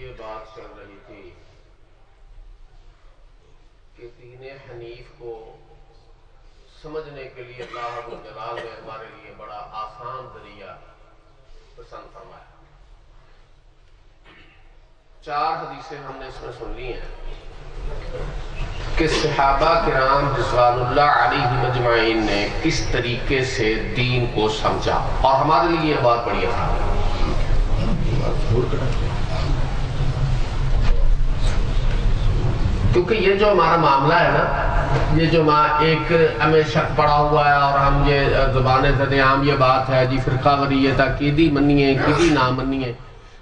یہ بات چل رہی تھی کہ دین حنیف کو سمجھنے کے لیے اللہ رب الجلال نے ہمارے لیے بڑا آسان ذریعہ پسند فرمایا۔ 4 حدیثیں ہم نے اس میں سن لی ہیں کہ صحابہ کرام رضوان اللہ علیہم اجمعین نے کس طریقے سے دین کو سمجھا، اور ہمارے لیے یہ بات بڑی آسان ہے۔ کیونکہ یہ جو ہمارا معاملہ ہے نا، یہ جو ایک ہمیں شک پڑا ہوا ہے اور ہم یہ زبان زد عام یہ بات ہے جی فرقہ واریت عقیدی منیے عقیدی نہ منیے،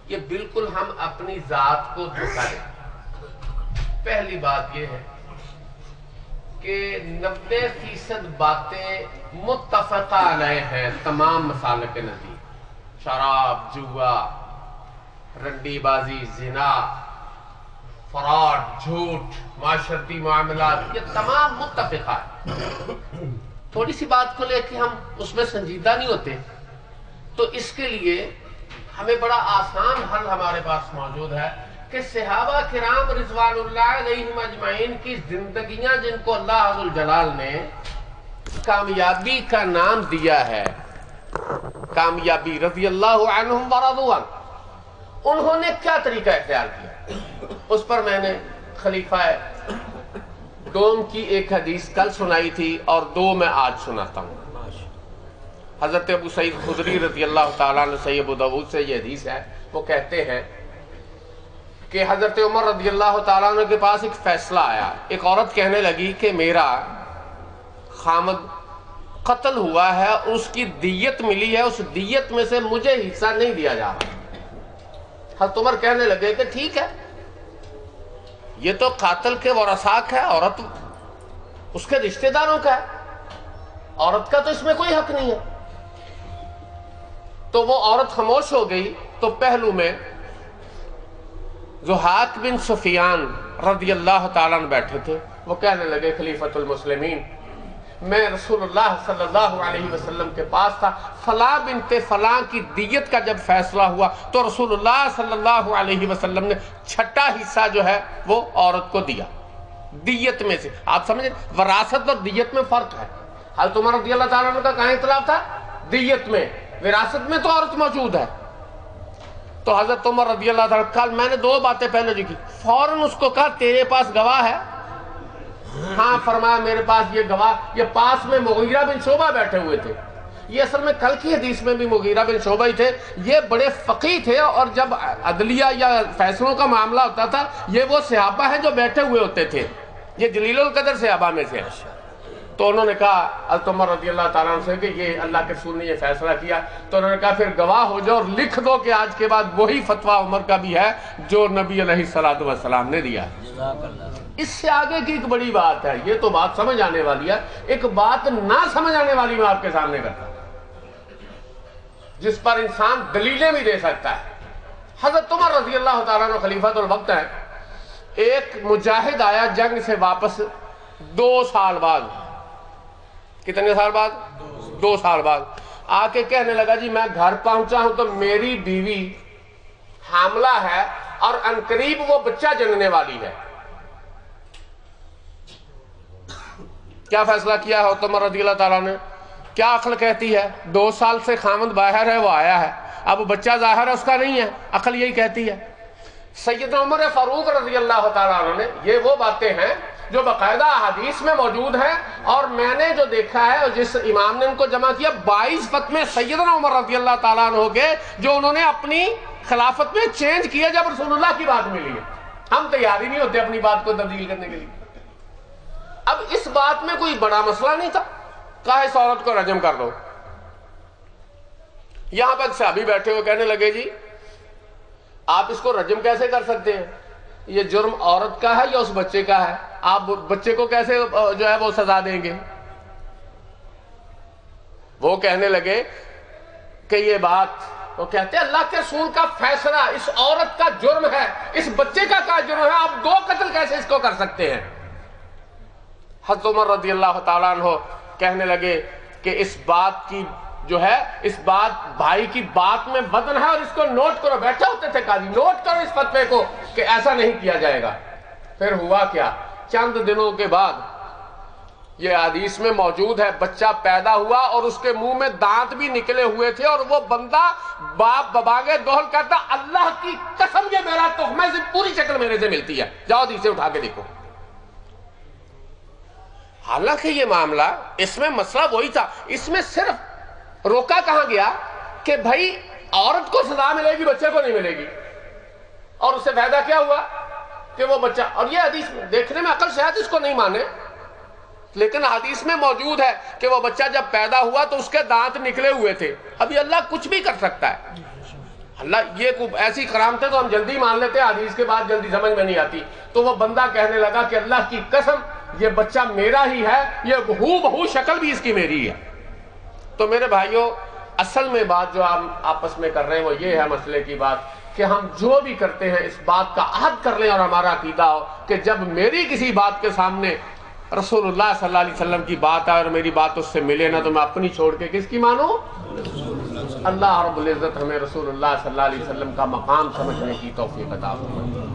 یہ بالکل ہم اپنی ذات کو دھوکا دیں۔ پہلی بات یہ ہے کہ 90% باتیں متفقہ علیہ ہیں تمام مسالک نزدیک، شراب، جوا، رنڈی بازی، زنا، فراڈ، جھوٹ، معاشرتی معاملات، یہ تمام متفقہ ہیں۔ تھوڑی سی بات کو لے کے ہم اس میں سنجیدہ نہیں ہوتے، تو اس کے لیے ہمیں بڑا آسان حل ہمارے پاس موجود ہے کہ صحابہ کرام رضوان اللہ علیہم اجمعین کی زندگیاں جن کو اللہ عز الجلال نے کامیابی کا نام دیا ہے، کامیابی رضی اللہ عنہم ورضوا عنہ، انہوں نے کیا طریقہ اختیار کیا، اس پر میں نے خلیفہ دوم کی ایک حدیث کل سنائی تھی اور 2 میں آج سناتا ہوں۔ حضرت ابو سعید خدری رضی اللہ تعالیٰ عنہ صحیح ابو داؤد سے یہ حدیث ہے، وہ کہتے ہیں کہ حضرت عمر رضی اللہ تعالیٰ عنہ کے پاس ایک فیصلہ آیا۔ ایک عورت کہنے لگی کہ میرا خامد قتل ہوا ہے، اس کی دیت ملی ہے، اس دیت میں سے مجھے حصہ نہیں دیا جا رہا۔ حضرت عمر کہنے لگے کہ ٹھیک ہے، یہ تو قاتل کے ورثاء کا ہے، عورت اس کے رشتہ داروں کا ہے، عورت کا تو اس میں کوئی حق نہیں ہے۔ تو وہ عورت خاموش ہو گئی، تو پہلو میں ضحاک بن سفیان رضی اللہ تعالیٰ عنہ بیٹھے تھے، وہ کہنے لگے خلیفۃ المسلمین، میں رسول اللہ صلی اللہ علیہ وسلم کے پاس تھا، فلاں بنت فلاں کی دیت کا جب فیصلہ ہوا تو رسول اللہ صلی اللہ علیہ وسلم نے 6واں حصہ جو ہے وہ عورت کو دیا دیت میں سے۔ آپ سمجھیں وراثت اور دیت میں فرق ہے۔ حضرت عمر رضی اللہ تعالیٰ عنہ کا کہاں اختلاف تھا؟ دیت میں، وراثت میں تو عورت موجود ہے۔ تو حضرت عمر رضی اللہ تعالیٰ کل میں نے 2 باتیں پہلے جو کی، فوراً اس کو کہا تیرے پاس گواہ ہے؟ ہاں، فرمایا میرے پاس یہ گواہ، یہ پاس میں مغیرہ بن شعبہ بیٹھے ہوئے تھے۔ یہ اصل میں کل کی حدیث میں بھی مغیرہ بن شعبہ ہی تھے، یہ بڑے فقیہ تھے، اور جب عدلیہ یا فیصلوں کا معاملہ ہوتا تھا یہ وہ صحابہ ہیں جو بیٹھے ہوئے ہوتے تھے، یہ جلیل القدر صحابہ میں سے۔ تو انہوں نے کہا حضرت عمر رضی اللہ تعالیٰ عنہ سے کہ یہ اللہ کے رسول نے یہ فیصلہ کیا، تو انہوں نے کہا پھر گواہ ہو جاؤ اور لکھ دو کہ آج کے بعد وہی فتویٰ عمر کا بھی ہے جو نبی علیہ السلام نے دیا۔ اس سے آگے کی ایک بڑی بات ہے، یہ تو بات سمجھ آنے والی ہے، ایک بات نہ سمجھ آنے والی میں آپ کے سامنے کرتا ہوں جس پر انسان دلیلیں بھی دے سکتا ہے۔ حضرت عمر رضی اللہ تعالیٰ عنہ خلیفۃ الوقت ہے، ایک مجاہد آیا جنگ سے واپس 2 سال بعد، کتنے سال بعد؟ 2 سال بعد آ کے کہنے لگا جی میں گھر پہنچا ہوں تو میری بیوی حاملہ ہے اور عنقریب وہ بچہ جننے والی ہے۔ کیا فیصلہ کیا ہے عمر رضی اللہ تعالیٰ نے؟ کیا عقل کہتی ہے؟ 2 سال سے خامد باہر ہے، وہ آیا ہے، اب بچہ ظاہر ہے اس کا نہیں ہے، عقل یہی کہتی ہے۔ سیدنا عمر فاروق رضی اللہ تعالیٰ عنہ نے، یہ وہ باتیں ہیں جو باقاعدہ حدیث میں موجود ہیں، اور میں نے جو دیکھا ہے جس امام نے ان کو جمع کیا 22 فتوے سیدنا عمر رضی اللہ تعالیٰ عنہ کے جو انہوں نے اپنی خلافت میں چینج کیا جب رسول اللہ کی بات ملی ہے۔ ہم تیار ہی نہیں ہوتے اپنی بات کو تبدیل کرنے کے لیے۔ اب اس بات میں کوئی بڑا مسئلہ نہیں تھا، کہا اس عورت کو رجم کر دو۔ یہاں پر صحابی بیٹھے ہوئے کہنے لگے جی آپ اس کو رجم کیسے کر سکتے ہیں، یہ جرم عورت کا ہے یا اس بچے کا ہے، آپ بچے کو کیسے جو ہے وہ سزا دیں گے؟ وہ کہنے لگے کہ یہ بات، وہ کہتے ہیں اللہ کے رسول کا فیصلہ اس عورت کا جرم ہے، اس بچے کا کیا جرم ہے، آپ 2 قتل کیسے اس کو کر سکتے ہیں؟ حضرت عمر رضی اللہ تعالیٰ عنہ کہنے لگے کہ اس بات کی جو ہے اس بات بھائی کی بات میں وزن ہے، اور اس کو نوٹ کرو. بیٹھے ہوتے تھے قاضی، نوٹ کرو اس فتوے کو کہ ایسا نہیں کیا جائے گا. پھر ہوا کیا؟ چند دنوں کے بعد یہ حدیث میں موجود ہے، بچہ پیدا ہوا اور اس کے منہ میں دانت بھی نکلے ہوئے تھے، اور وہ بندہ باپ بباغے دوہل کہتا اللہ کی قسم یہ میرا تخمہ سے پوری شکل میرے سے ملتی ہے، جاؤ حدیث اٹھا کے دیکھو. حالانکہ یہ معاملہ، اس میں مسئلہ وہی تھا، اس میں صرف روکا کہاں گیا کہ بھائی عورت کو سزا ملے گی، بچے کو نہیں ملے گی. اور اس سے فائدہ کیا ہوا کہ وہ بچہ، اور یہ حدیث دیکھنے میں عقل شاید اس کو نہیں مانے، لیکن حدیث میں موجود ہے کہ وہ بچہ جب پیدا ہوا تو اس کے دانت نکلے ہوئے تھے. اب یہ اللہ کچھ بھی کر سکتا ہے. اللہ یہ ایسی کرامتیں تو ہم جلدی مان لیتے ہیں، حدیث کے بعد جلدی سمجھ میں نہیں آتی. تو وہ بندہ کہنے لگا کہ اللہ کی قسم یہ بچہ میرا ہی ہے، یہ ہو بہو شکل بھی اس کی میری ہے. تو میرے بھائیوں، اصل میں بات جو ہم آپس میں کر رہے ہیں وہ یہ ہے مسئلے کی بات کہ ہم جو بھی کرتے ہیں اس بات کا عہد کر لیں اور ہمارا عقیدہ ہو کہ جب میری کسی بات کے سامنے رسول اللہ صلی اللہ علیہ وسلم کی بات آئے اور میری بات اس سے ملے نا، تو میں اپنی چھوڑ کے کس کی مانوں؟ اللہ رب العزت ہمیں رسول اللہ صلی اللہ علیہ وسلم کا مقام سمجھنے کی توفیق عطا فرمائے.